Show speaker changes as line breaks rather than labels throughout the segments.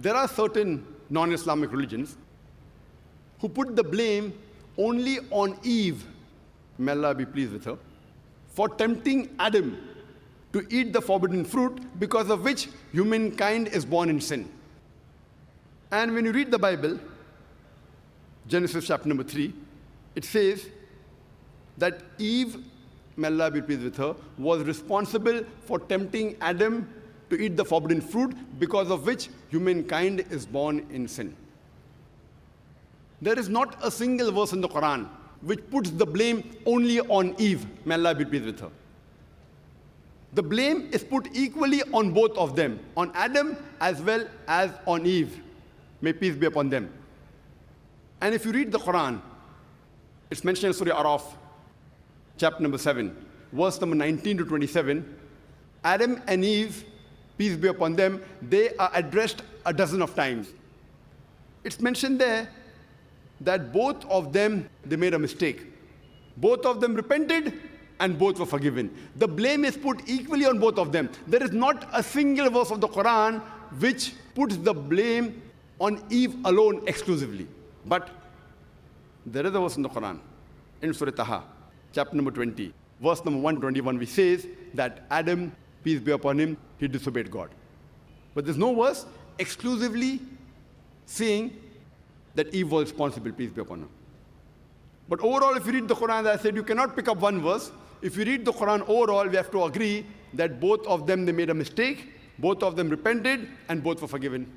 There are certain non-Islamic religions who put the blame only on Eve, may Allah be pleased with her, for tempting Adam to eat the forbidden fruit, because of which humankind is born in sin. And when you read the Bible, Genesis chapter number 3, it says that Eve, may Allah be pleased with her, was responsible for tempting Adam to eat the forbidden fruit, because of which humankind is born in sin. There is not a single verse in the Quran which puts the blame only on Eve, may Allah be pleased with her. The blame is put equally on both of them, on Adam as well as on Eve. May peace be upon them. And if you read the Quran, it's mentioned in Surah Araf, chapter number 7, verse number 19 to 27. Adam and Eve, peace be upon them, they are addressed a dozen of times. It's mentioned there that both of them, they made a mistake. Both of them repented and both were forgiven. The blame is put equally on both of them. There is not a single verse of the Quran which puts the blame on Eve alone exclusively. But there is a verse in the Quran, in Surah Taha, chapter number 20, verse number 121, which says that Adam, peace be upon him, he disobeyed God. But there's no verse exclusively saying that Eve was responsible, peace be upon her. But overall, if you read the Quran, as I said, you cannot pick up one verse. If you read the Quran overall, we have to agree that both of them, they made a mistake, both of them repented, and both were forgiven.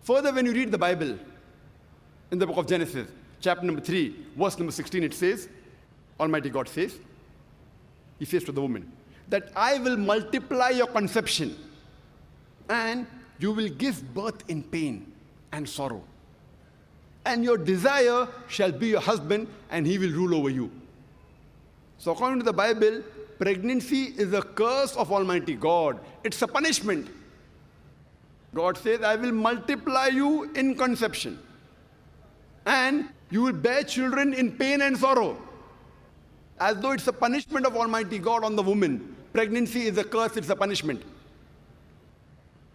Further, when you read the Bible, in the book of Genesis, chapter number 3, verse number 16, it says, Almighty God says, He says to the woman, that I will multiply your conception, and you will give birth in pain and sorrow. And your desire shall be your husband, and he will rule over you. So according to the Bible, pregnancy is a curse of Almighty God. It's a punishment. God says, I will multiply you in conception, and you will bear children in pain and sorrow. As though it's a punishment of Almighty God on the woman. Pregnancy is a curse, it's a punishment.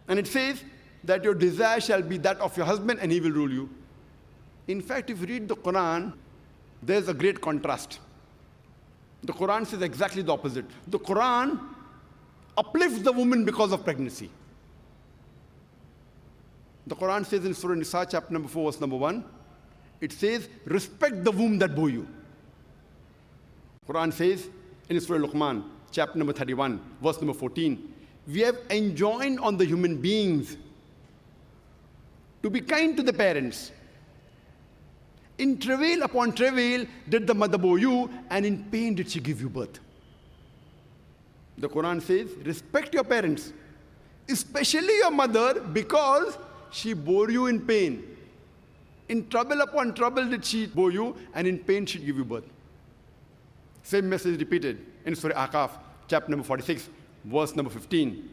And it says that your desire shall be that of your husband, and he will rule you. In fact, if you read the Quran, there's a great contrast. The Quran says exactly the opposite. The Quran uplifts the woman because of pregnancy. The Quran says in Surah Nisa, chapter number 4, verse number 1, it says, respect the womb that bore you. Quran says in Surah Luqman, chapter number 31, verse number 14, we have enjoined on the human beings to be kind to the parents. In travail upon travail did the mother bore you, and in pain did she give you birth. The Quran says, respect your parents, especially your mother, because she bore you in pain. In trouble upon trouble did she bore you, and in pain she give you birth. Same message repeated in Surah Aqaf, chapter number 46, verse number 15.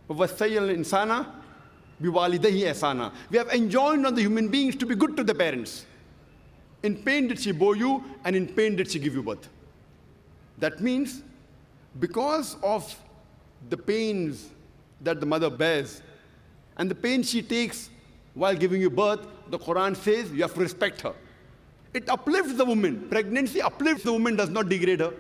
وَوَصَّيْنَا الْإِنسَانَ بِوَالِدَيْهِ إِحْسَانًا. We have enjoined on the human beings to be good to the parents. In pain did she bore you, and in pain did she give you birth. That means, because of the pains that the mother bears, and the pain she takes while giving you birth, the Quran says you have to respect her. It uplifts the woman. Pregnancy uplifts the woman, does not degrade her.